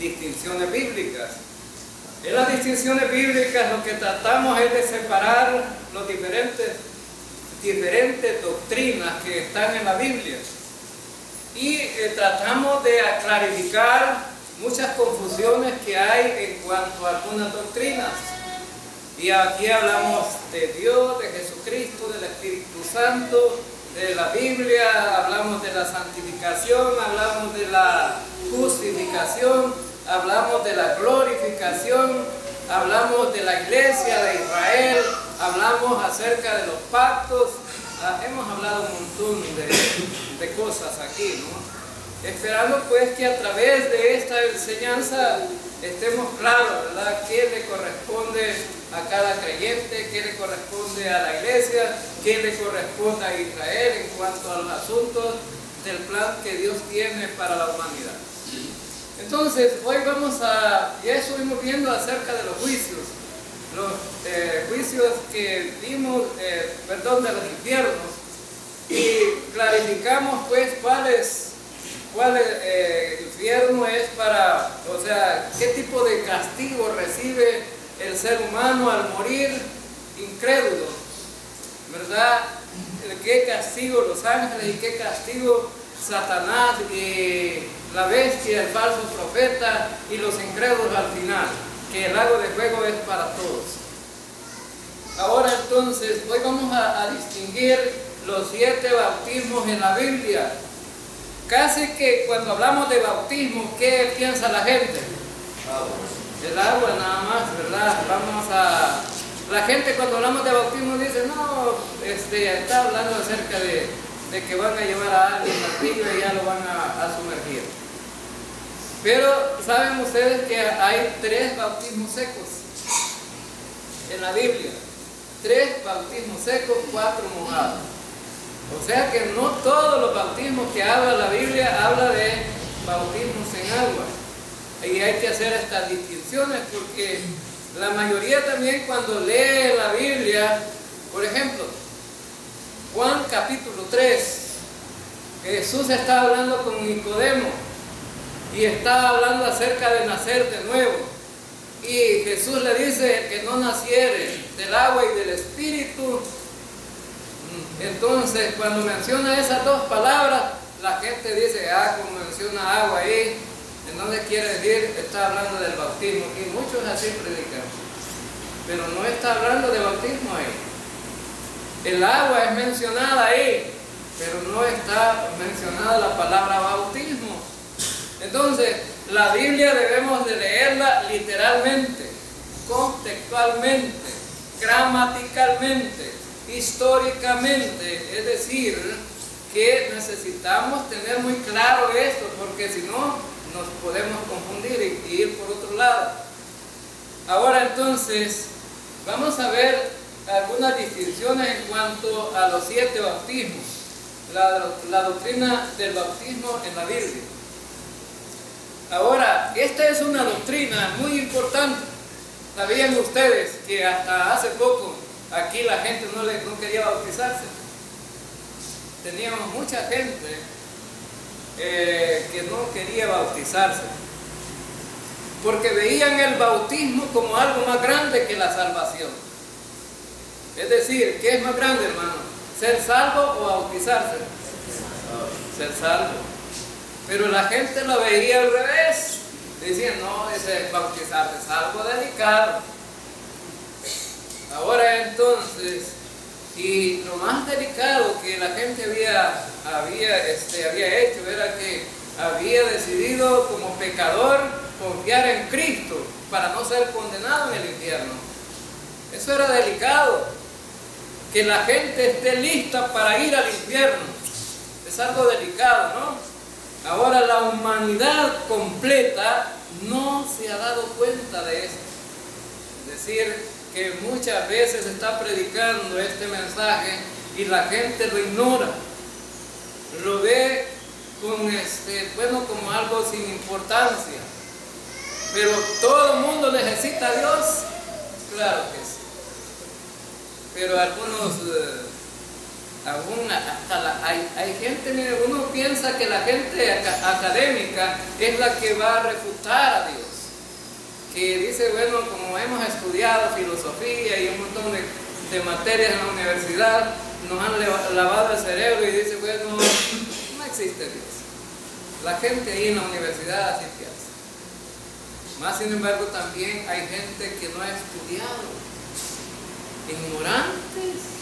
distinciones bíblicas. En las distinciones bíblicas lo que tratamos es de separar las diferentes doctrinas que están en la Biblia. Y tratamos de clarificar muchas confusiones que hay en cuanto a algunas doctrinas. Y aquí hablamos de Dios, de Jesucristo, del Espíritu Santo, de la Biblia, hablamos de la santificación, hablamos de la justificación, hablamos de la glorificación, hablamos de la iglesia de Israel, hablamos acerca de los pactos, hemos hablado un montón de cosas aquí, ¿no? Esperando pues que a través de esta enseñanza estemos claros, ¿verdad?, qué le corresponde a cada creyente, qué le corresponde a la iglesia, qué le corresponde a Israel en cuanto a los asuntos del plan que Dios tiene para la humanidad. Entonces, hoy ya estuvimos viendo acerca de los juicios que vimos, de los infiernos, y clarificamos pues cuál infierno es o sea, qué tipo de castigo recibe el ser humano al morir incrédulo, ¿verdad? ¿Qué castigo los ángeles y qué castigo Satanás y la bestia, el falso profeta y los incrédulos al final? Que el lago de fuego es para todos. Ahora entonces, hoy vamos a distinguir los 7 bautismos en la Biblia. Casi que cuando hablamos de bautismo, ¿qué piensa la gente? El agua nada más, ¿verdad? La gente cuando hablamos de bautismo dice, no, está hablando acerca de que van a llevar a alguien al río y ya lo van a sumergir. Pero ¿saben ustedes que hay 3 bautismos secos en la Biblia? 3 bautismos secos, 4 mojados. O sea que no todos los bautismos que habla la Biblia habla de bautismos en agua. Y hay que hacer estas distinciones porque la mayoría también cuando lee la Biblia, por ejemplo, Juan capítulo 3, Jesús está hablando con Nicodemo y está hablando acerca de nacer de nuevo. Y Jesús le dice que no naciere del agua y del Espíritu. Entonces, cuando menciona esas 2 palabras, la gente dice, como menciona agua ahí, entonces quiere decir, está hablando del bautismo. Y muchos así predican. Pero no está hablando de bautismo ahí. El agua es mencionada ahí, pero no está mencionada la palabra bautismo. Entonces, la Biblia debemos de leerla literalmente, contextualmente, gramaticalmente, históricamente. Es decir, que necesitamos tener muy claro esto, porque si no, nos podemos confundir y ir por otro lado. Ahora entonces, vamos a ver algunas distinciones en cuanto a los 7 bautismos, la doctrina del bautismo en la Biblia. Ahora, esta es una doctrina muy importante. ¿Sabían ustedes que hasta hace poco aquí la gente no quería bautizarse? Teníamos mucha gente que no quería bautizarse porque veían el bautismo como algo más grande que la salvación. Es decir, ¿qué es más grande, hermano? ¿Ser salvo o bautizarse? Ser salvo. Pero la gente lo veía al revés. Decían, no, ese bautizarse es algo delicado. Ahora entonces, y lo más delicado que la gente había hecho era que había decidido como pecador confiar en Cristo para no ser condenado en el infierno. Eso era delicado. Que la gente esté lista para ir al infierno es algo delicado, ¿no? Ahora la humanidad completa no se ha dado cuenta de esto. Es decir, que muchas veces está predicando este mensaje y la gente lo ignora, lo ve como algo sin importancia. Pero todo el mundo necesita a Dios, claro que sí. Pero algunos Aún hasta hay gente, mire, uno piensa que la gente académica es la que va a refutar a Dios. Que dice, bueno, como hemos estudiado filosofía y un montón de materias en la universidad, nos han lavado el cerebro y dice, bueno, no existe Dios. La gente ahí en la universidad así piensa. Más sin embargo, también hay gente que no ha estudiado, ignorantes,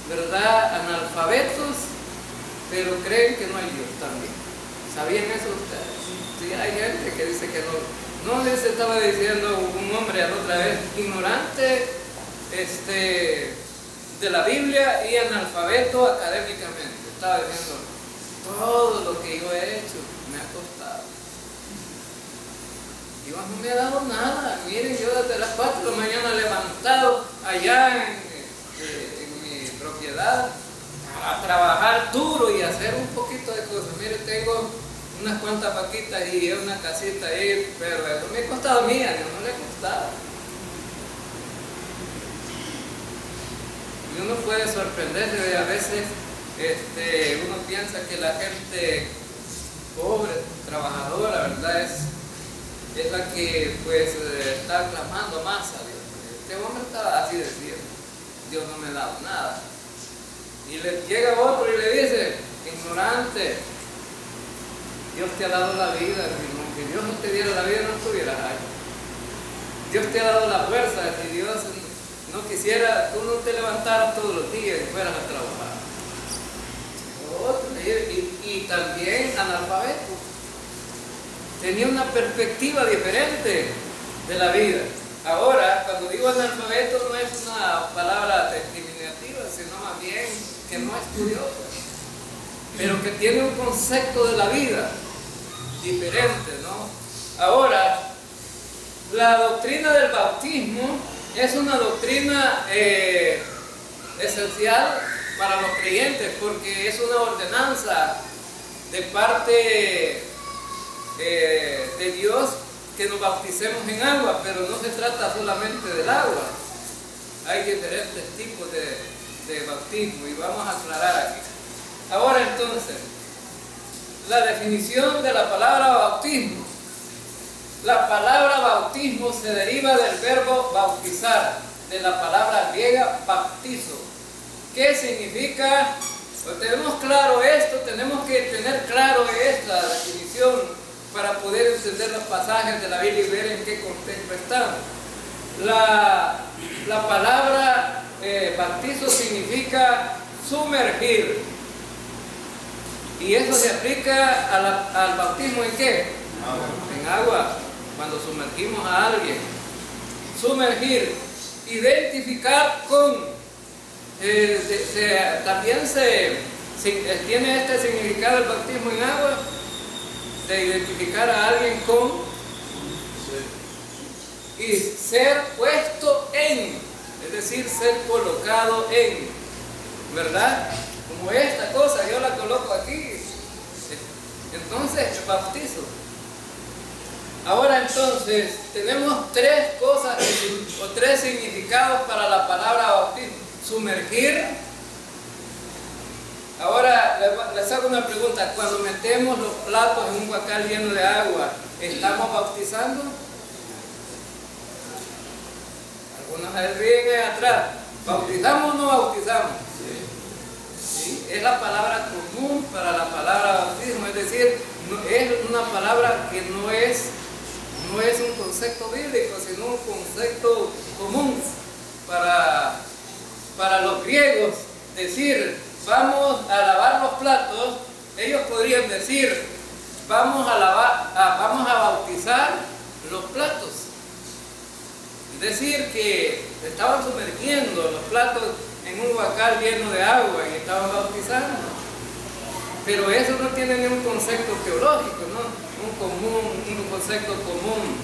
¿verdad? Analfabetos, pero creen que no hay Dios también. ¿Sabían eso ustedes? Sí, hay gente que dice que no. No les estaba diciendo un hombre la otra vez, ignorante de la Biblia y analfabeto académicamente. Estaba diciendo, todo lo que yo he hecho me ha costado. Dios no me ha dado nada. Miren, yo desde las 4 de la mañana levantado allá en mi propiedad a trabajar duro y hacer un poquito de cosas. Mire, tengo unas cuantas vaquitas y una casita ahí, pero eso me ha costado a mí, a Dios no le ha costado. Y uno puede sorprenderse, a veces uno piensa que la gente pobre, trabajadora, ¿verdad? Es la que pues está clamando más a Dios. Este hombre estaba así diciendo, Dios no me ha dado nada. Y le llega otro y le dice, ignorante, Dios te ha dado la vida, si Dios no te diera la vida no estuvieras ahí. Dios te ha dado la fuerza, si Dios no quisiera, tú no te levantaras todos los días y fueras a trabajar. Y también analfabeto. Tenía una perspectiva diferente de la vida. Ahora, cuando digo analfabeto no es una palabra discriminativa, sino más bien que no estudió, pero que tiene un concepto de la vida diferente, ¿no? Ahora, la doctrina del bautismo es una doctrina esencial para los creyentes porque es una ordenanza de parte de Dios que nos bauticemos en agua, pero no se trata solamente del agua. Hay diferentes tipos de bautismo y vamos a aclarar aquí. Ahora entonces, la definición de la palabra bautismo. La palabra bautismo se deriva del verbo bautizar, de la palabra griega baptizo. ¿Qué significa? Pues tenemos claro esto, tenemos que tener claro esta definición para poder entender los pasajes de la Biblia y ver en qué contexto están. La palabra bautizo significa sumergir. Y eso se aplica al bautismo ¿en qué? En agua. Cuando sumergimos a alguien. Sumergir. Identificar con. También tiene este significado el bautismo en agua. De identificar a alguien con. Y ser puesto en. Es decir, ser colocado en. ¿Verdad? Como esta cosa, yo la coloco aquí. Entonces, bautizo. Ahora entonces, tenemos tres cosas o tres significados para la palabra bautismo. Sumergir. Ahora les hago una pregunta. Cuando metemos los platos en un guacal lleno de agua, ¿estamos bautizando? Algunos se ríen atrás. ¿Bautizamos o no bautizamos? ¿Sí? Es la palabra común para la palabra bautismo, es decir, es una palabra que no es un concepto bíblico, sino un concepto común para los griegos. Decir, vamos a lavar los platos, ellos podrían decir, vamos a bautizar los platos. Es decir, que estaban sumergiendo los platos en un guacal lleno de agua y estaban bautizando. Pero eso no tiene ningún concepto teológico, ¿no? Un concepto común.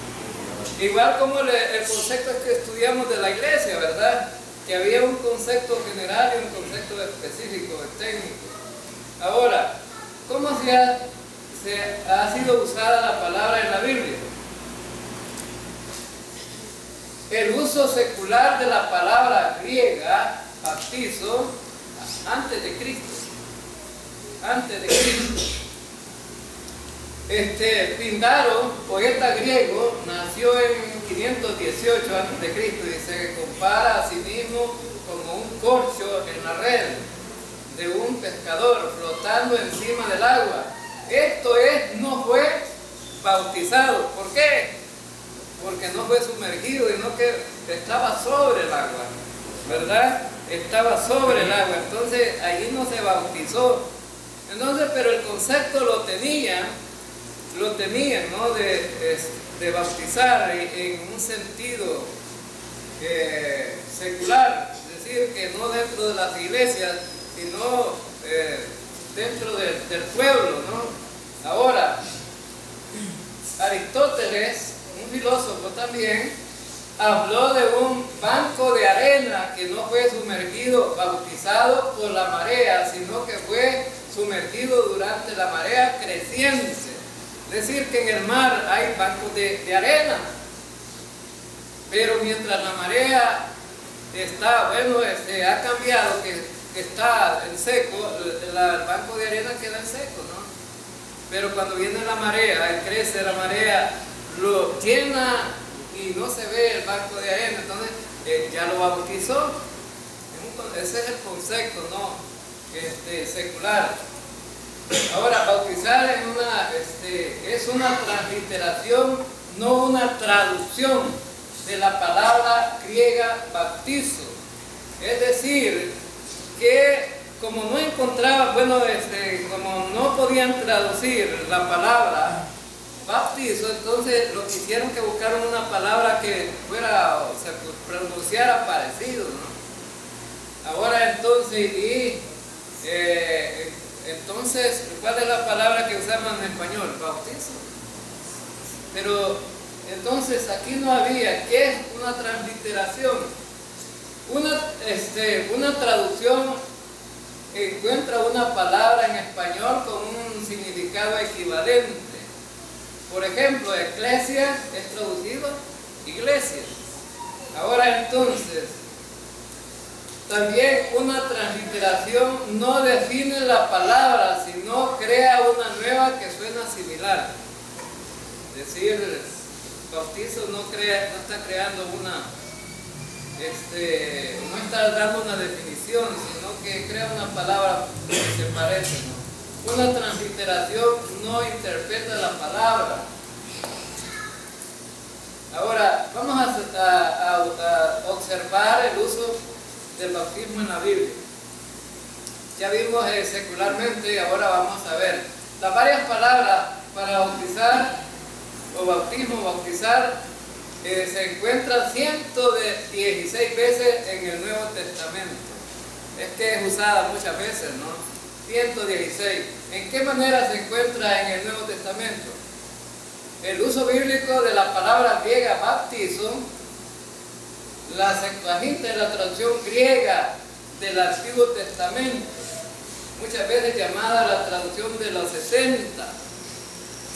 Igual como el concepto que estudiamos de la iglesia, ¿verdad? Que había un concepto general y un concepto específico, técnico. Ahora, ¿cómo ha sido usada la palabra en la Biblia? El uso secular de la palabra griega, baptizo, antes de Cristo. Antes de Cristo. Píndaro, poeta griego, nació en 518 a.C. y se compara a sí mismo como un corcho en la red de un pescador flotando encima del agua. Esto es, no fue bautizado. ¿Por qué? Porque no fue sumergido, sino que estaba sobre el agua, ¿verdad? Estaba sobre el agua, entonces allí no se bautizó. Entonces, pero el concepto lo tenían, ¿no? De bautizar en un sentido secular, es decir, que no dentro de las iglesias, sino dentro del pueblo, ¿no? Ahora, Aristóteles, un filósofo también, habló de un banco de arena que no fue sumergido, bautizado por la marea, sino que fue sumergido durante la marea creciente. Es decir, que en el mar hay bancos de arena, pero mientras la marea está, ha cambiado, que está en seco, el banco de arena queda en seco, ¿no? Pero cuando viene la marea, crece la marea, lo llena y no se ve el banco de arena, entonces ya lo bautizó. Ese es el concepto, ¿no? Secular. Ahora, bautizar es una transliteración, no una traducción de la palabra griega bautizo. Es decir, que como no encontraban, como no podían traducir la palabra bautizo, entonces lo que hicieron que buscaron una palabra que fuera, o se pronunciara parecido, ¿no? Ahora entonces, entonces, ¿cuál es la palabra que usamos en español? Bautizo. Pero entonces aquí no había, ¿qué es una transliteración? Una traducción encuentra una palabra en español con un significado equivalente. Por ejemplo, eclesia es traducido iglesia. Ahora entonces, también una transliteración no define la palabra, sino crea una nueva que suena similar. Es decir, bautizo no está creando no está dando una definición, sino que crea una palabra que se parece, ¿no? Una transliteración no interpreta la palabra. Ahora, vamos a observar el uso del bautismo en la Biblia. Ya vimos secularmente y ahora vamos a ver las varias palabras para bautizar o bautismo, bautizar. Se encuentran 116 veces en el Nuevo Testamento. Es que es usada muchas veces, ¿no? 116. ¿En qué manera se encuentra en el Nuevo Testamento? El uso bíblico de la palabra griega baptizo, la Septuaginta es la traducción griega del Antiguo Testamento, muchas veces llamada la traducción de los 60.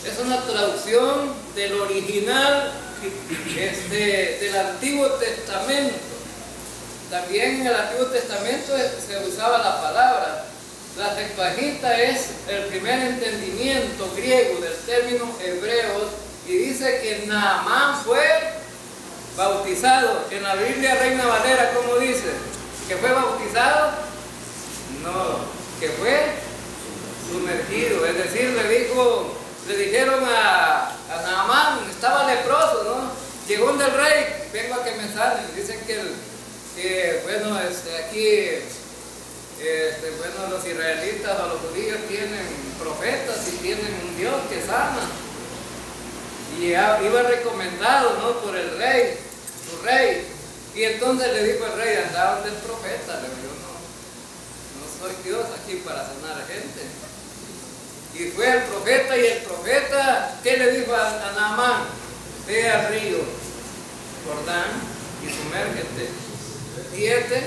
Es una traducción del original del Antiguo Testamento. También en el Antiguo Testamento se usaba la palabra. La Septuaginta es el primer entendimiento griego del término hebreo y dice que Naamán fue bautizado. En la Biblia Reina Valera, ¿cómo dice? ¿Que fue bautizado? No, que fue sumergido. Es decir, le dijeron a Naamán, estaba leproso, ¿no? Llegó del rey, vengo a que me sanen. Dicen que aquí los israelitas o los judíos tienen profetas y tienen un Dios que sana. Y iba recomendado, ¿no? Por el rey, su rey. Y entonces le dijo el rey, anda donde el profeta. Le dijo, no soy Dios aquí para sanar a gente. Y fue el profeta, y el profeta, ¿qué le dijo a Naamán? Ve al río Jordán y sumérgete 7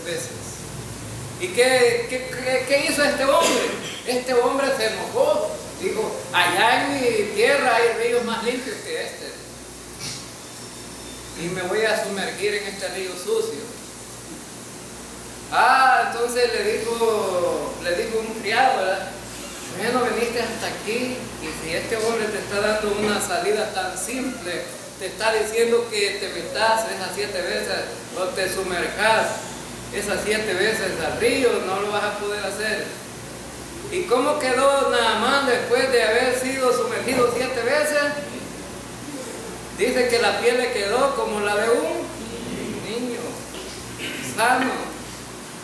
veces. ¿Y qué hizo este hombre? Este hombre se enojó. Dijo, allá en mi tierra hay ríos más limpios que este. Y me voy a sumergir en este río sucio. Entonces le dijo un criado, ¿verdad? Bueno, viniste hasta aquí y si este hombre te está dando una salida tan simple, te está diciendo que te metas esas 7 veces o te sumerjas esas 7 veces al río, no lo vas a poder hacer. ¿Y cómo quedó Naamán después de haber sido sumergido 7 veces? Dice que la piel le quedó como la de un niño, sano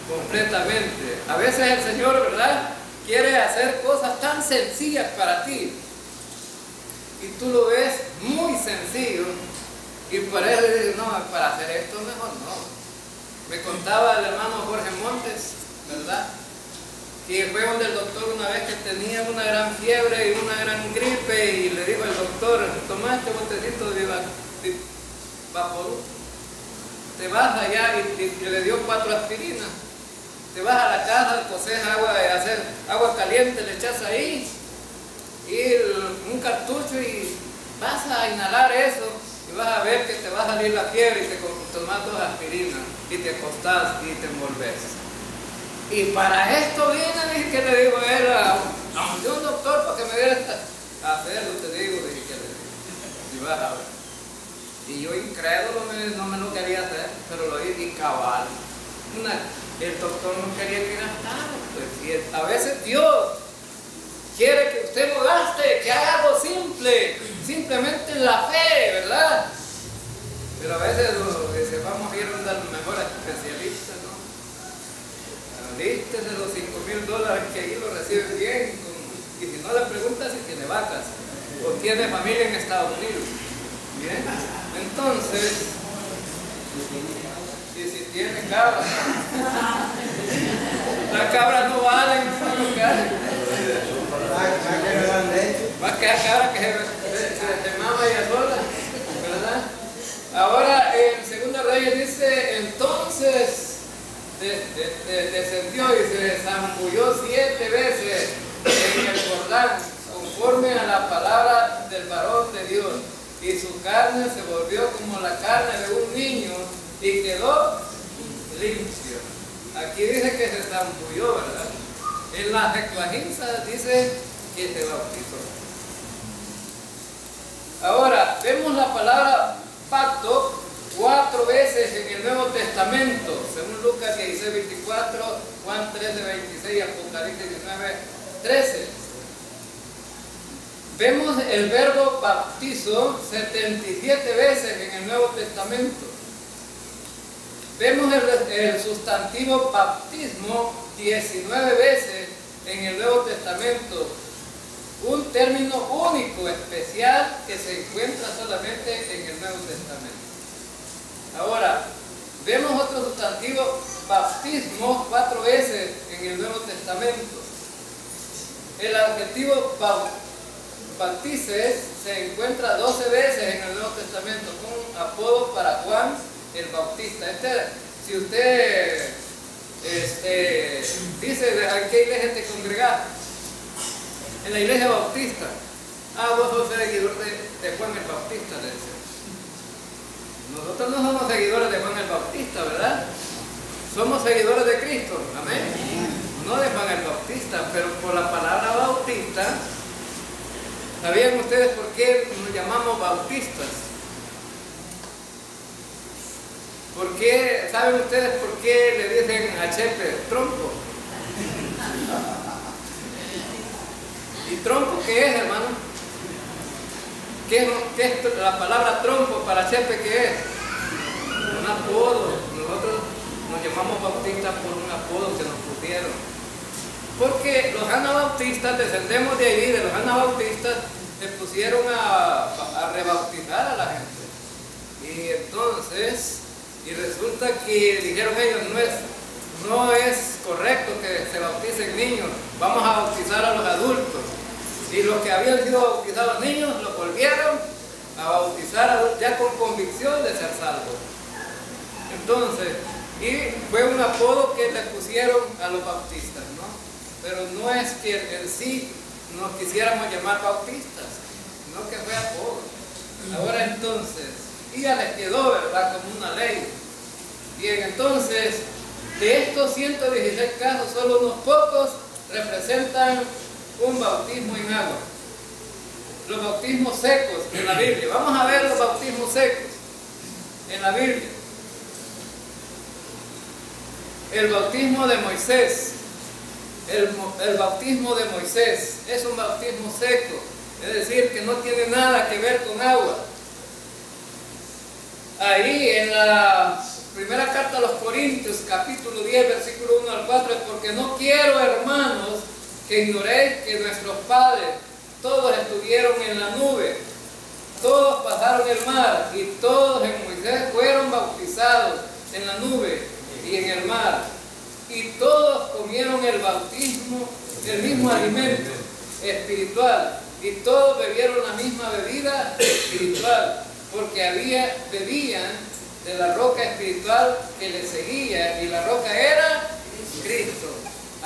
completamente. A veces el Señor, ¿verdad?, quiere hacer cosas tan sencillas para ti y tú lo ves muy sencillo y por eso dices, no, para hacer esto mejor no. Me contaba el hermano Jorge Montes, ¿verdad?, que fue donde el doctor una vez que tenía una gran fiebre y una gran gripe y le dijo al doctor, toma este botecito de Vaporub, te vas allá y le dio 4 aspirinas. Te vas a la casa, coces agua, hacer agua caliente, le echas ahí y un cartucho y vas a inhalar eso y vas a ver que te va a salir la fiebre y te tomas 2 aspirinas y te acostás y te envolves. Y para esto viene, que le digo a él, de un doctor para que me diera hacerlo, te digo, dije que le digo, y vas a ver. Y yo incrédulo no me lo quería hacer, pero lo hice y cabal. El doctor no quería que gastara. Pues, a veces Dios quiere que usted no gaste, que haga algo simple, simplemente en la fe, ¿verdad? Pero a veces dice, vamos a ir a un mejor especialista, ¿no? Listes de los $5,000 que ahí lo reciben bien, y si no le pregunta si tiene vacas o tiene familia en Estados Unidos. Bien, entonces, y si tiene cabras, las cabras no valen, no lo que hacen. Más que la cabra que se mama ella sola, ¿verdad? Ahora en 2 Reyes dice, entonces descendió y se zambulló 7 veces en el Jordán, conforme a la palabra del varón de Dios, y su carne se volvió como la carne de un niño y quedó limpio. Aquí dice que se zambulló, ¿verdad? En la Septuaginta dice que se bautizó. Ahora, vemos la palabra pacto 4 veces en el Nuevo Testamento, según Lucas 16:24, Juan 13:26, Apocalipsis 19:13. Vemos el verbo bautizo 77 veces en el Nuevo Testamento. Vemos el sustantivo bautismo 19 veces en el Nuevo Testamento. Un término único, especial, que se encuentra solamente en el Nuevo Testamento. Ahora, vemos otro sustantivo, bautismo, 4 veces en el Nuevo Testamento. El adjetivo bautices se encuentra 12 veces en el Nuevo Testamento, un apodo para Juan el Bautista. Si usted dice, ¿a qué iglesia te congregas? En la iglesia bautista. Vos sos seguidor de Juan el Bautista, le dice. Nosotros no somos seguidores de Juan el Bautista, ¿verdad? Somos seguidores de Cristo, amén. No de Juan el Bautista, pero por la palabra bautista. ¿Sabían ustedes por qué nos llamamos bautistas? ¿Saben ustedes por qué le dicen a Chepe trompo? ¿Y trompo qué es, hermano? ¿Qué es la palabra trompo para Chepe? ¿Qué es? Un apodo. Nosotros nos llamamos bautistas por un apodo que nos pusieron. Porque los anabautistas, descendemos de ahí, de los anabautistas, se pusieron a rebautizar a la gente. Y entonces, resulta que dijeron ellos, no es correcto que se bauticen niños, vamos a bautizar a los adultos. Y los que habían sido bautizados niños, los volvieron a bautizar adultos, ya con convicción de ser salvos. Entonces, y fue un apodo que le pusieron a los bautistas, ¿no? Pero no es que en sí nos quisiéramos llamar bautistas, sino que fue apodo. Ahora entonces, y ya les quedó, ¿verdad?, como una ley. Bien, entonces, De estos 116 casos, solo unos pocos representan un bautismo en agua. Los bautismos secos en la Biblia. Vamos a ver los bautismos secos en la Biblia. El bautismo de Moisés. El bautismo de Moisés es un bautismo seco, es decir, que no tiene nada que ver con agua. Ahí en la primera carta a los Corintios, capítulo 10, versículo 1 al 4, es porque no quiero, hermanos, que ignoréis que nuestros padres todos estuvieron en la nube, todos pasaron el mar y todos en Moisés fueron bautizados en la nube y en el mar, y todos comieron el bautismo, el mismo alimento espiritual, y todos bebieron la misma bebida espiritual, porque bebían de la roca espiritual que les seguía, y la roca era Cristo.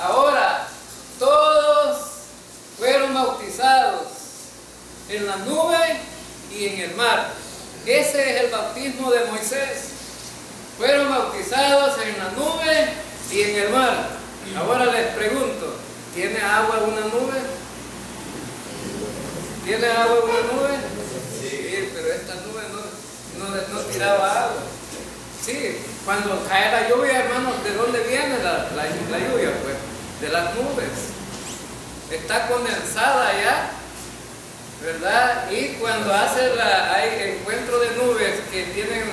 Ahora, todos fueron bautizados en la nube y en el mar. Ese es el bautismo de Moisés. Fueron bautizados en la nube y en el mar. Ahora les pregunto, ¿tiene agua una nube? ¿Tiene agua una nube? Sí, pero esta nube no tiraba agua. Sí, cuando cae la lluvia, hermanos, ¿de dónde viene la lluvia? Pues de las nubes. Está condensada allá, ¿verdad? Y cuando hay encuentro de nubes que tienen,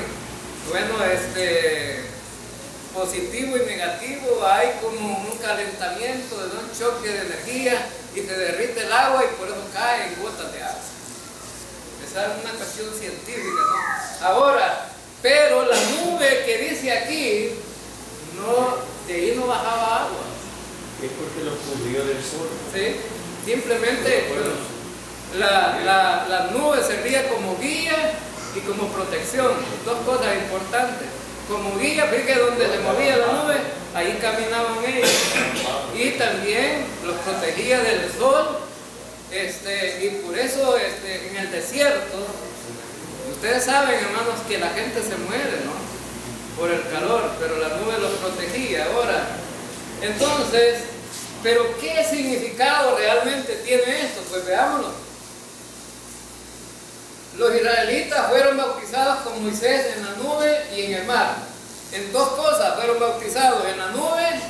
bueno, positivo y negativo, hay como un calentamiento, un choque de energía y se derrite el agua y por eso caen gotas de agua. Esa es una cuestión científica, ¿no? Ahora, pero la nube que dice aquí, de ahí no bajaba agua. Es porque lo cubrió del sol. Sí, simplemente la nube servía como guía y como protección. Dos cosas importantes. Como guía, fíjate donde se movía la nube, ahí caminaban ellos. Y también los protegía del sol. Y por eso en el desierto, ustedes saben, hermanos, que la gente se muere, ¿no? Por el calor, pero la nube los protegía. Ahora, entonces, ¿pero qué significado realmente tiene esto? Pues veámoslo. Los israelitas fueron bautizados con Moisés en la nube y en el mar. En dos cosas fueron bautizados, en la nube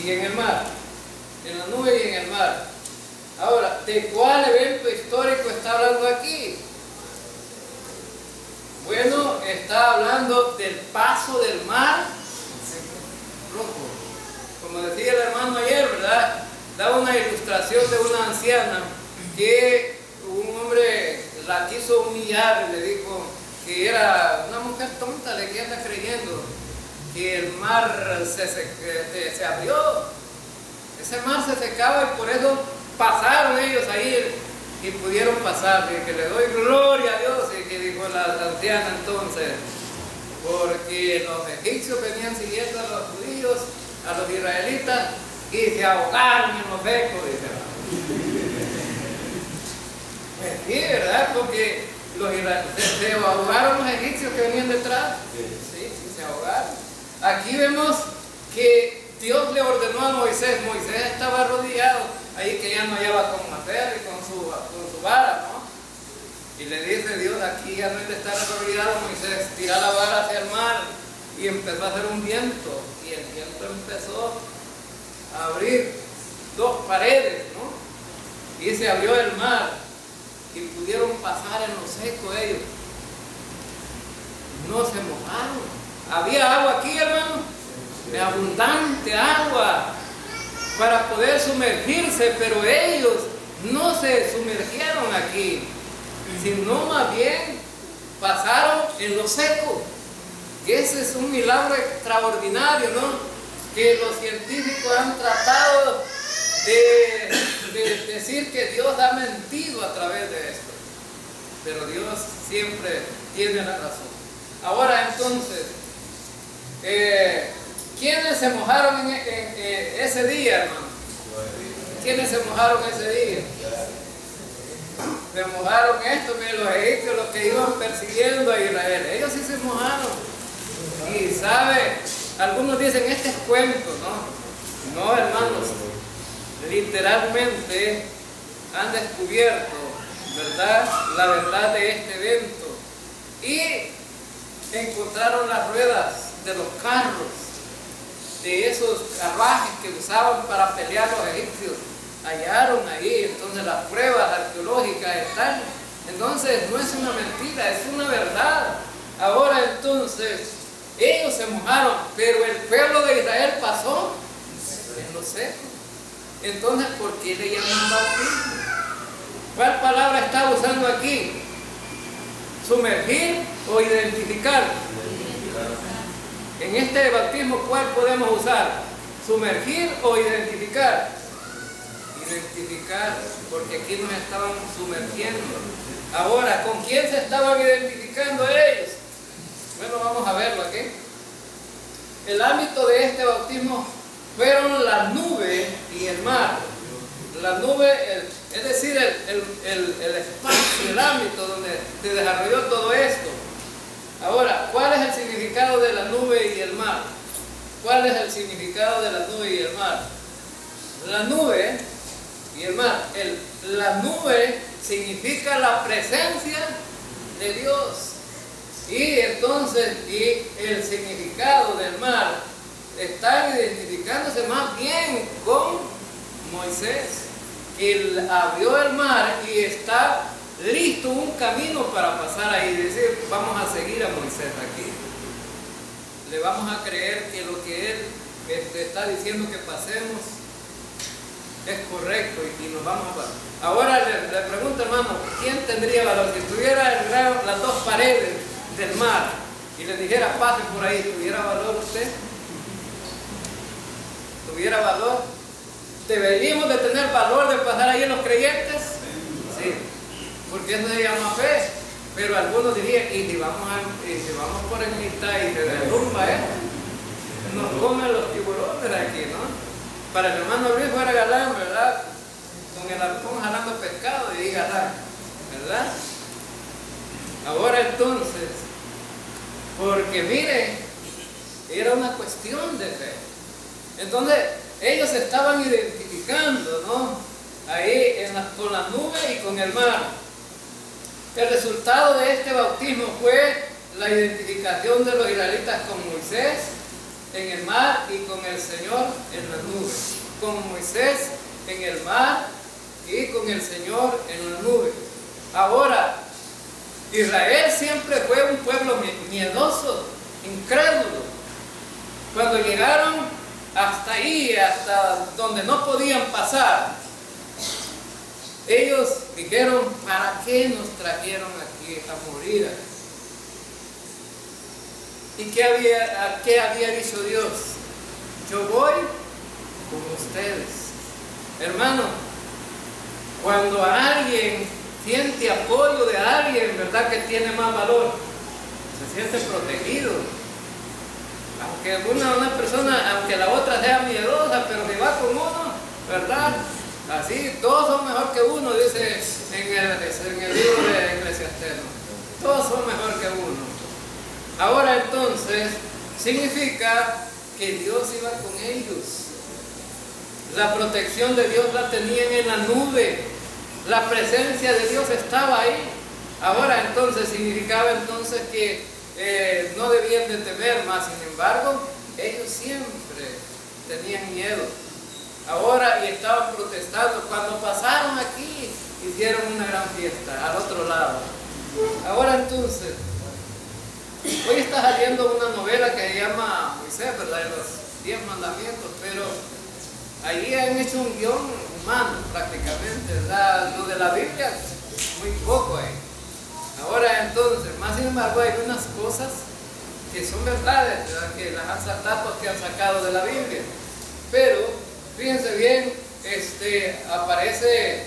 y en el mar. En la nube y en el mar. Ahora, ¿de cuál evento histórico está hablando aquí? Bueno, está hablando del paso del mar rojo. Como decía el hermano ayer, ¿verdad? Daba una ilustración de una anciana que un hombre la quiso humillar y le dijo que era una mujer tonta, le que anda creyendo que el mar se abrió. Ese mar se secaba y por eso pasaron ellos ahí y pudieron pasar. Y que le doy gloria a Dios, y que dijo la anciana entonces, porque los egipcios venían siguiendo a los judíos, a los israelitas, y se ahogaron en los becos, dice. Sí, ¿verdad? Porque se ahogaron los egipcios que venían detrás. Sí, se ahogaron. Aquí vemos que Dios le ordenó a Moisés. Moisés estaba arrodillado ahí, que ya no hallaba cómo hacer, y con su vara, ¿no? Y le dice Dios, aquí ya no hay de estar arrodillado, Moisés, tira la vara hacia el mar. Y empezó a hacer un viento, y el viento empezó a abrir dos paredes, ¿no? Y se abrió el mar, y pudieron pasar en lo seco ellos. No se mojaron. Había agua aquí, hermano, de abundante agua para poder sumergirse, pero ellos no se sumergieron aquí, sino más bien pasaron en lo seco. Que ese es un milagro extraordinario, ¿no? Que los científicos han tratado de decir que Dios ha mentido a través de esto, pero Dios siempre tiene la razón. Ahora entonces, ¿quiénes se mojaron en ese día, hermano? ¿Quiénes se mojaron ese día? Se mojaron los egipcios, los que iban persiguiendo a Israel. Ellos sí se mojaron. Y sabe, algunos dicen, este es cuento, ¿no? No, hermanos, literalmente han descubierto, ¿verdad?, la verdad de este evento y encontraron las ruedas de los carros, de esos carruajes que usaban para pelear los egipcios. Hallaron ahí, entonces las pruebas arqueológicas están. Entonces no es una mentira, es una verdad. Ahora entonces ellos se mojaron, pero el pueblo de Israel pasó en lo seco. Entonces, ¿por qué le llaman bautismo? ¿Cuál palabra está usando aquí? ¿Sumergir o identificar? En este bautismo, ¿cuál podemos usar? ¿Sumergir o identificar? Identificar, porque aquí nos estaban sumergiendo. Ahora, ¿con quién se estaban identificando ellos? Bueno, vamos a verlo aquí. El ámbito de este bautismo fueron la nube y el mar. La nube, es decir, el espacio, el ámbito donde se desarrolló todo esto. Ahora, ¿cuál es el significado de la nube y el mar? ¿Cuál es el significado de la nube y el mar? La nube y el mar. La nube significa la presencia de Dios. Y entonces, el significado del mar está identificándose más bien con Moisés. Él abrió el mar y está listo un camino para pasar ahí. Es decir, vamos a seguir a Moisés aquí. Le vamos a creer que lo que él está diciendo que pasemos es correcto y nos vamos a pasar. Ahora le pregunto, hermano, ¿quién tendría valor? Si tuviera las dos paredes del mar y le dijera pasen por ahí, ¿tuviera valor usted? ¿Tuviera valor? ¿Deberíamos de tener valor de pasar ahí en los creyentes? Sí, porque eso se llama fe. Pero algunos dirían, y si vamos por el mitad y se derrumba, nos comen los tiburones aquí, ¿no? Para el hermano Luis fuera galán, ¿verdad? Con el arpón jalando pescado y galán, ¿verdad? Ahora entonces, porque mire, era una cuestión de fe. Entonces, ellos se estaban identificando, ¿no? Ahí con la nube y con el mar. El resultado de este bautismo fue la identificación de los israelitas con Moisés en el mar y con el Señor en la nube. Con Moisés en el mar y con el Señor en la nube. Ahora, Israel siempre fue un pueblo miedoso, incrédulo. Cuando llegaron hasta ahí, hasta donde no podían pasar, ellos dijeron, ¿para qué nos trajeron aquí a morir? ¿Y qué había dicho Dios? Yo voy con ustedes. Hermano, cuando alguien siente apoyo de alguien, ¿verdad?, que tiene más valor, se siente protegido. Aunque una persona, aunque la otra sea miedosa, pero si va con uno, ¿verdad? Así, todos son mejor que uno, dice en el libro de Eclesiastés. Todos son mejor que uno. Ahora entonces, significa que Dios iba con ellos. La protección de Dios la tenían en la nube. La presencia de Dios estaba ahí. Ahora entonces, significaba entonces que no debían de temer más. Sin embargo, ellos siempre tenían miedo. Ahora, y estaban protestando. Cuando pasaron aquí, hicieron una gran fiesta al otro lado. Ahora entonces, hoy está saliendo una novela que se llama Moisés, ¿verdad?, de los 10 mandamientos, pero ahí han hecho un guión humano prácticamente, ¿verdad? Lo de la Biblia, muy poco hay. Ahora entonces, más sin embargo, hay unas cosas que son verdades, ¿verdad?, que las datos que han sacado de la Biblia. Pero fíjense bien, aparece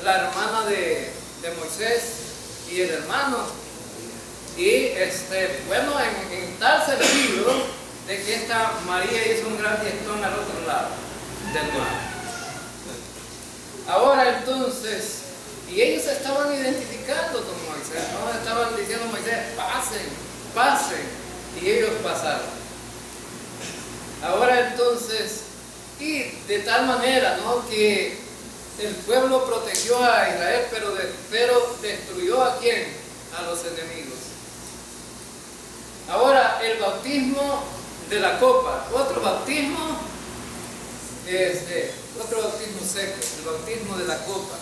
la hermana de Moisés y el hermano. Y bueno, en tal sentido de que esta María hizo un gran fiestón al otro lado del mar. Ahora entonces, y ellos se estaban identificando con Moisés, ¿no? Estaban diciendo a Moisés, pasen, pasen, y ellos pasaron. entonces, y de tal manera, ¿no?, que el pueblo protegió a Israel, pero destruyó ¿a quién? A los enemigos. Ahora, el bautismo de la copa, otro bautismo seco, el bautismo de la copa.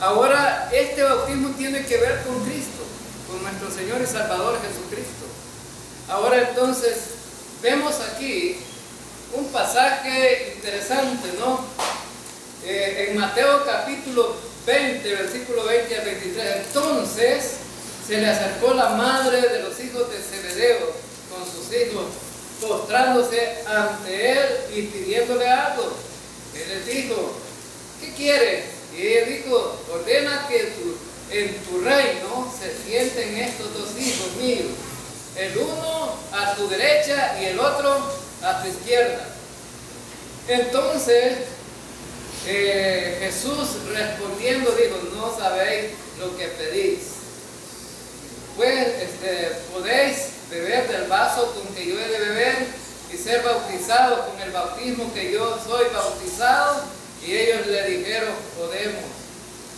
Ahora, este bautismo tiene que ver con Cristo, con nuestro Señor y Salvador Jesucristo. Ahora entonces, vemos aquí un pasaje interesante, ¿no? En Mateo capítulo 20, versículo 20 al 23, entonces se le acercó la madre de los hijos de Zebedeo con sus hijos, postrándose ante él y pidiéndole algo. Él les dijo, ¿qué quieres? Y ella dijo, ordena que en tu reino se sienten estos dos hijos míos, el uno a tu derecha y el otro a tu izquierda. Entonces Jesús respondiendo dijo, no sabéis lo que pedís. Pues podéis beber del vaso con que yo he de beber y ser bautizado con el bautismo que yo soy bautizado. Y ellos le dijeron, podemos.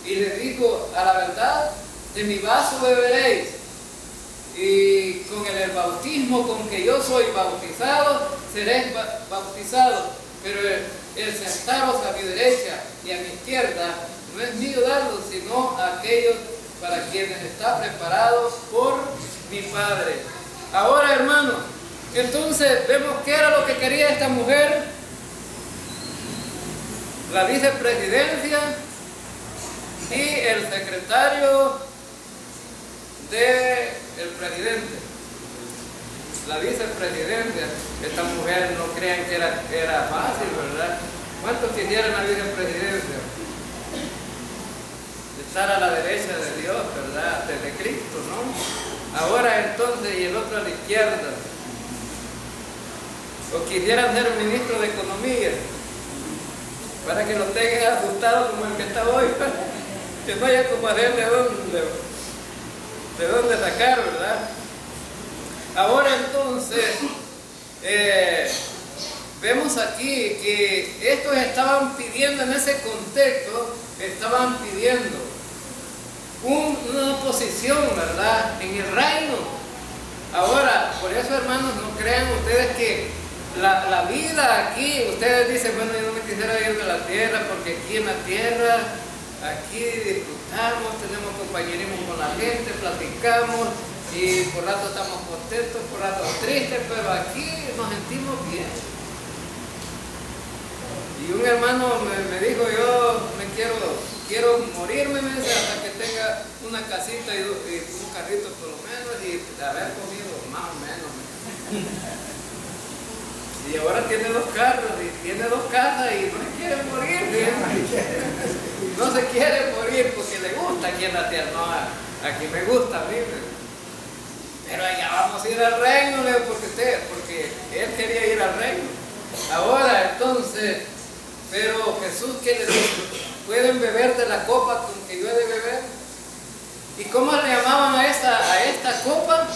Y le dijo, a la verdad, de mi vaso beberéis, y con el bautismo con que yo soy bautizado, seréis bautizados. Pero el sentaros a mi derecha y a mi izquierda no es mío darlo, sino a aquellos para quienes está preparado por mi Padre. Ahora, hermanos, entonces vemos qué era lo que quería esta mujer: la vicepresidencia y el secretario del presidente. La vicepresidencia. Esta mujer no crean que era fácil, ¿verdad? ¿Cuántos quisieran la vicepresidencia? Estar a la derecha de Dios, ¿verdad? De Cristo, ¿no? Ahora entonces, y el otro a la izquierda. O quisieran ser ministro de Economía, para que lo tengan asustado como el que está hoy, que no haya como hacer de dónde sacar, ¿verdad? Ahora entonces, vemos aquí que estos estaban pidiendo, en ese contexto, estaban pidiendo una posición, ¿verdad?, en el reino. Ahora, por eso, hermanos, no crean ustedes que la vida aquí, ustedes dicen, bueno, yo no me quisiera ir de la tierra, porque aquí en la tierra, aquí disfrutamos, tenemos compañerismo con la gente, platicamos, y por rato estamos contentos, por rato tristes, pero aquí nos sentimos bien. Y un hermano me dijo, yo quiero morirme, me dice, hasta que tenga una casita y un carrito por lo menos, y de haber comido más o menos. Y ahora tiene 2 carros, y tiene 2 casas, y no se quiere morir, ¿sí? No se quiere morir porque le gusta aquí en la tierra. No, aquí me gusta a mí, pero allá vamos a ir al reino, porque él quería ir al reino. Ahora entonces, pero Jesús, ¿qué le dijo? ¿Pueden beber de la copa con que yo he de beber? ¿Y cómo le llamaban a esta copa?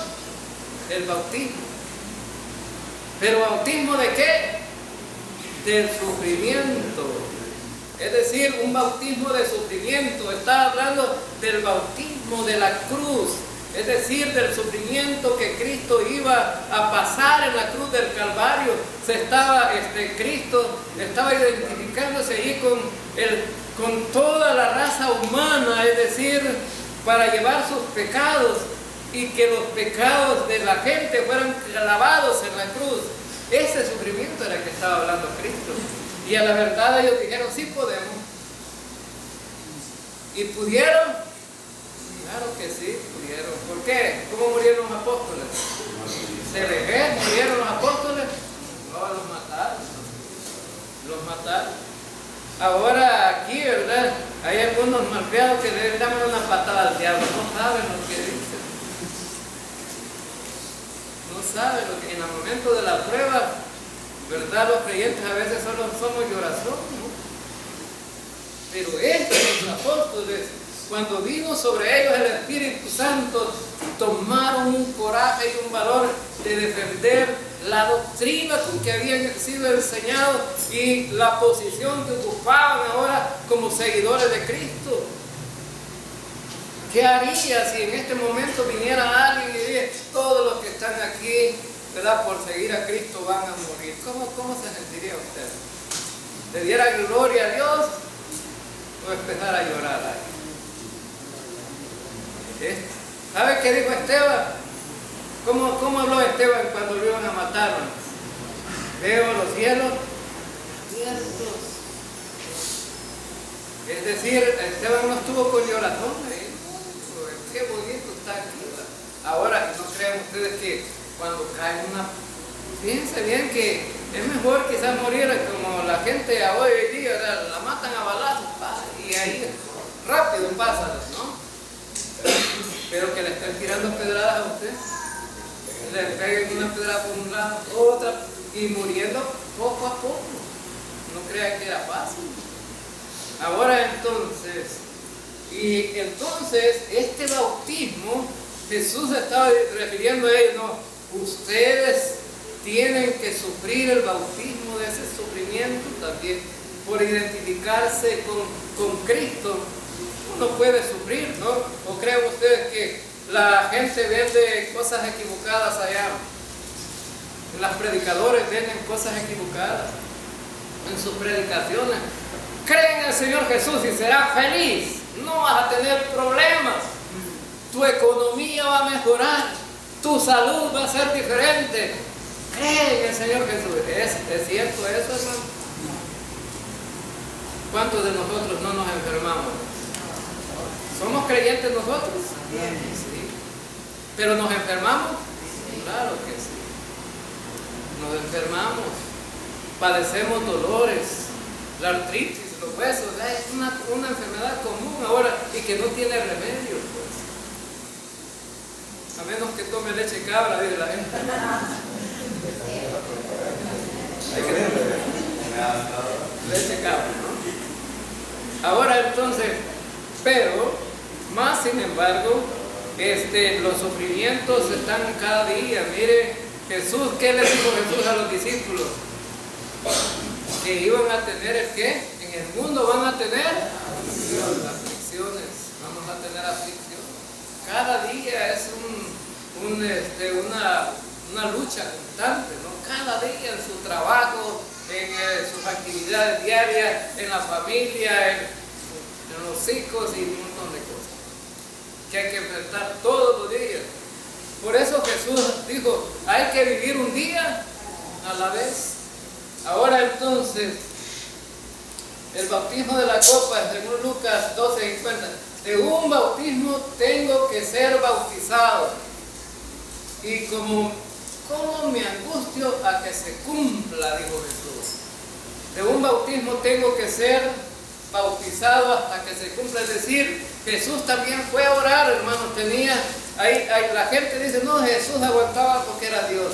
El bautismo. ¿Pero bautismo de qué? Del sufrimiento. Es decir, un bautismo de sufrimiento. Está hablando del bautismo de la cruz. Es decir, del sufrimiento que Cristo iba a pasar en la cruz del Calvario. Cristo estaba identificándose allí con toda la raza humana, es decir, para llevar sus pecados y que los pecados de la gente fueran clavados en la cruz. Ese sufrimiento era el que estaba hablando Cristo. Y a la verdad ellos dijeron, sí podemos. ¿Y pudieron? Claro que sí, murieron. ¿Por qué? ¿Cómo murieron los apóstoles? ¿De vejez murieron los apóstoles? No, los mataron. Los mataron. Ahora aquí, ¿verdad? Hay algunos malcriados que le dan una patada al diablo. No saben lo que dicen. No saben lo que en el momento de la prueba, ¿verdad? Los creyentes a veces solo somos llorazón, ¿no? Pero los apóstoles, cuando vino sobre ellos el Espíritu Santo, tomaron un coraje y un valor de defender la doctrina con que habían sido enseñados y la posición que ocupaban ahora como seguidores de Cristo. ¿Qué haría si en este momento viniera alguien y dijera, todos los que están aquí, ¿verdad?, por seguir a Cristo van a morir? ¿Cómo se sentiría usted? ¿Le diera gloria a Dios o empezar a llorar ahí? ¿Sabe qué dijo Esteban? ¿Cómo habló Esteban cuando lo iban a matar? Veo los cielos abiertos. Es decir, Esteban no estuvo con lloratón. Qué bonito está aquí. Ahora, no crean ustedes que cuando cae una... Fíjense bien que es mejor quizás morir como la gente hoy en día, ¿verdad? La matan a balazos y ahí rápido pasan, ¿no? Pero que le estén tirando pedradas a usted, le peguen una pedrada por un lado, otra, y muriendo poco a poco. No crean que era fácil. Ahora entonces, este bautismo, Jesús estaba refiriendo a ellos, no, ustedes tienen que sufrir el bautismo de ese sufrimiento también, por identificarse con Cristo. Uno puede sufrir, ¿no? ¿O creen ustedes que la gente vende cosas equivocadas allá? Los predicadores venden cosas equivocadas en sus predicaciones. Creen en el Señor Jesús y serás feliz. No vas a tener problemas. Tu economía va a mejorar. Tu salud va a ser diferente. Cree en el Señor Jesús. ¿Es cierto eso, hermano? ¿Cuántos de nosotros no nos enfermamos? ¿Somos creyentes nosotros? Sí. ¿Pero nos enfermamos? Claro que sí. Nos enfermamos. Padecemos dolores, la artritis, los huesos. Es una enfermedad común ahora y que no tiene remedio, pues. A menos que tome leche cabra, dice la gente. Hay que leche cabra, ¿no? Ahora entonces, pero más sin embargo, los sufrimientos están cada día. Mire, Jesús, ¿qué le dijo Jesús a los discípulos? Que iban a tener el qué? En el mundo van a tener aflicciones. Vamos a tener aflicciones. Cada día es una lucha constante, ¿no? Cada día en su trabajo, en sus actividades diarias, en la familia, en los hijos y un montón de cosas que hay que enfrentar todos los días. Por eso Jesús dijo, hay que vivir un día a la vez. Ahora entonces, el bautismo de la copa, según Lucas 12:50, de un bautismo tengo que ser bautizado. Y como me angustio a que se cumpla, dijo Jesús. De un bautismo tengo que ser bautizado hasta que se cumpla. Es decir, Jesús también fue a orar, hermanos. La gente dice, no, Jesús aguantaba porque era Dios.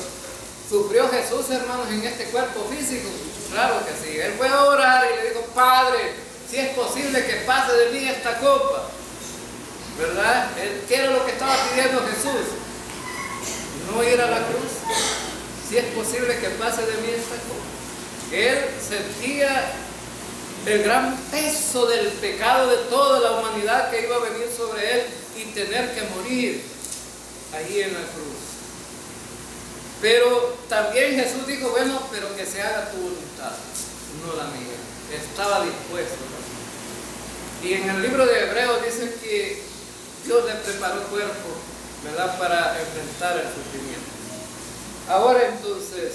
¿Sufrió Jesús, hermanos, en este cuerpo físico? Claro que sí. Él fue a orar y le dijo, Padre, si es posible que pase de mí esta copa. ¿Verdad? ¿Qué era lo que estaba pidiendo Jesús? No ir a la cruz. Si es posible que pase de mí esta copa. Él sentía el gran peso del pecado de toda la humanidad que iba a venir sobre él y tener que morir allí en la cruz. Pero también Jesús dijo, bueno, pero que se haga tu voluntad, no la mía. Estaba dispuesto, ¿no? Y en el libro de Hebreos dice que Dios le preparó cuerpo, ¿verdad?, para enfrentar el sufrimiento. Ahora entonces,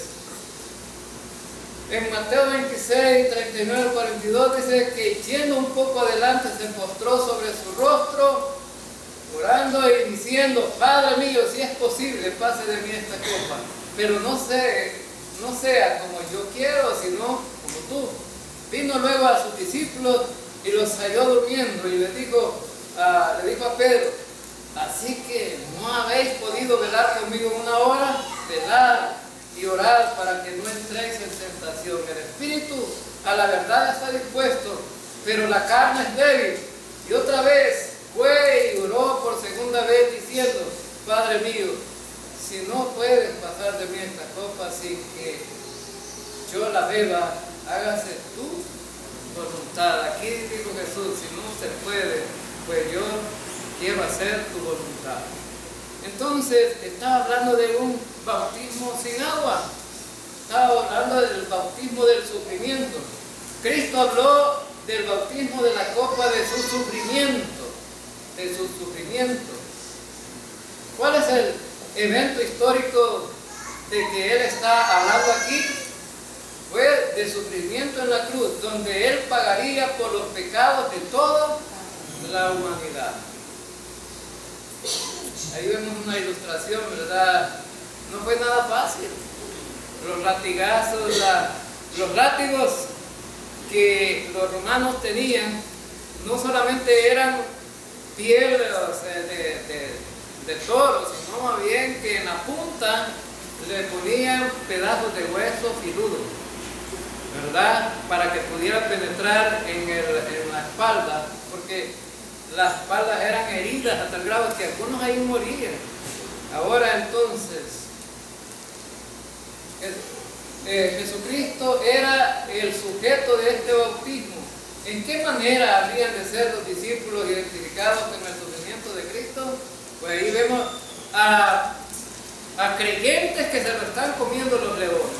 en Mateo 26, 39, 42 dice que yendo un poco adelante se postró sobre su rostro, orando y diciendo, Padre mío, si es posible, pase de mí esta copa, pero no sea como yo quiero, sino como tú. Vino luego a sus discípulos y los halló durmiendo y le dijo a Pedro, así que no habéis podido velar conmigo una hora, velad y orad para que no entréis en tentación. El espíritu a la verdad está dispuesto, pero la carne es débil. Y otra vez fue y oró por segunda vez diciendo, Padre mío, si no puedes pasar de mí esta copa sin que yo la beba, hágase tu voluntad. Aquí dijo Jesús, si no se puede, pues yo quiero hacer tu voluntad. Entonces, estaba hablando de un bautismo sin agua. Estaba hablando del bautismo del sufrimiento. Cristo habló del bautismo de la copa de su sufrimiento. De su sufrimiento. ¿Cuál es el evento histórico de que Él está hablando aquí? Fue de sufrimiento en la cruz, donde Él pagaría por los pecados de toda la humanidad. Ahí vemos una ilustración, ¿verdad? No fue nada fácil. Los latigazos, los látigos que los romanos tenían, no solamente eran piel de toro, sino más bien que en la punta le ponían pedazos de hueso filudo, ¿verdad? Para que pudiera penetrar en la espalda, porque las espaldas eran heridas hasta el grado que algunos ahí morían. Ahora entonces, Jesucristo era el sujeto de este bautismo. ¿En qué manera habrían de ser los discípulos identificados con el sufrimiento de Cristo? Pues ahí vemos a creyentes que se lo están comiendo los leones.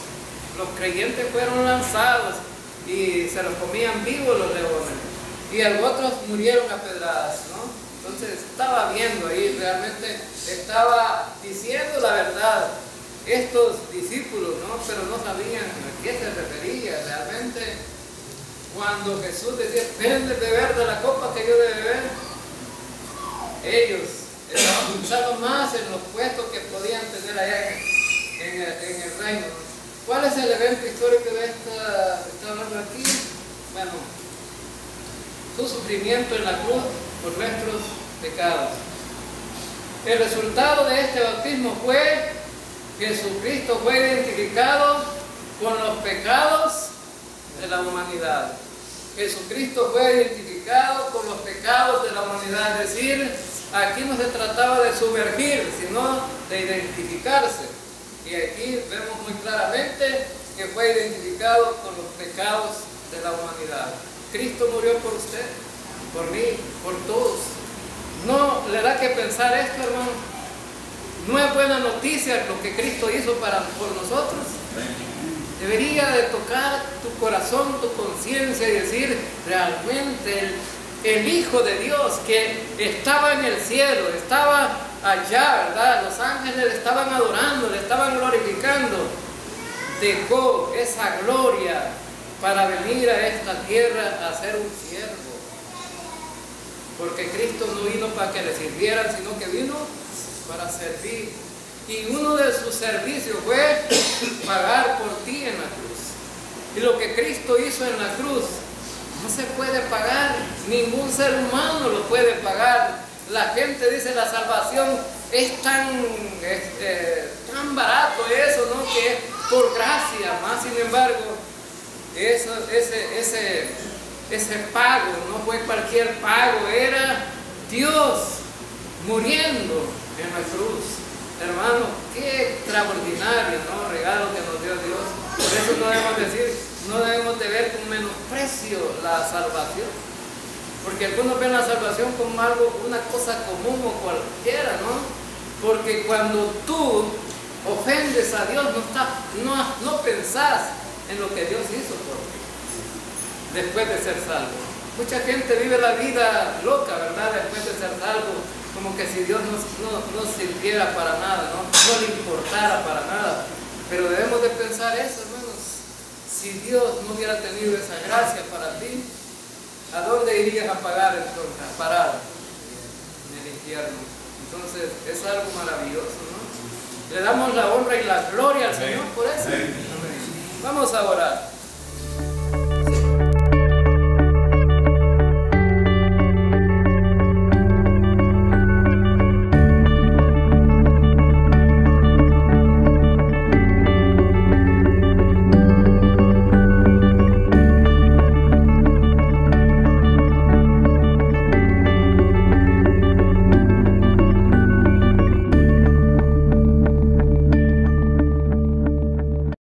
Los creyentes fueron lanzados y se los comían vivos los leones. Y otros murieron a pedradas, ¿no? Entonces estaba viendo ahí, realmente estaba diciendo la verdad estos discípulos, ¿no? Pero no sabían a qué se refería realmente. Cuando Jesús decía, ven de beber de la copa que yo de beber, ellos estaban pensando más en los puestos que podían tener allá en el reino. ¿Cuál es el evento histórico de está hablando aquí? Bueno, su sufrimiento en la cruz por nuestros pecados. El resultado de este bautismo fue Jesucristo fue identificado con los pecados de la humanidad. Jesucristo fue identificado con los pecados de la humanidad. Es decir, aquí no se trataba de sumergir, sino de identificarse. Y aquí vemos muy claramente que fue identificado con los pecados de la humanidad. Cristo murió por usted, por mí, por todos. ¿No le da que pensar esto, hermano? ¿No es buena noticia lo que Cristo hizo por nosotros? Debería de tocar tu corazón, tu conciencia y decir, realmente el Hijo de Dios que estaba en el cielo, estaba allá, ¿verdad? Los ángeles le estaban adorando, le estaban glorificando. Dejó esa gloria para venir a esta tierra a ser un siervo. Porque Cristo no vino para que le sirvieran, sino que vino para servir. Y uno de sus servicios fue pagar por ti en la cruz. Y lo que Cristo hizo en la cruz no se puede pagar, ningún ser humano lo puede pagar. La gente dice la salvación es tan barato eso, ¿no? Que es por gracia, más sin embargo, ese pago no fue cualquier pago, era Dios muriendo en la cruz. Hermano, qué extraordinario, ¿no? Regalo que nos dio Dios. Por eso no debemos de ver con menosprecio la salvación. Porque algunos ven la salvación como algo, una cosa común o cualquiera, ¿no? Porque cuando tú ofendes a Dios, no pensás en lo que Dios hizo por ti, después de ser salvo. Mucha gente vive la vida loca, ¿verdad? Después de ser salvo, como que si Dios no sirviera para nada, no le importara para nada. Pero debemos de pensar eso, hermanos. Si Dios no hubiera tenido esa gracia para ti, ¿a dónde irías a pagar entonces? A parar en el infierno. Entonces es algo maravilloso, ¿no? Le damos la honra y la gloria al Señor por eso. Amén. Vamos a orar.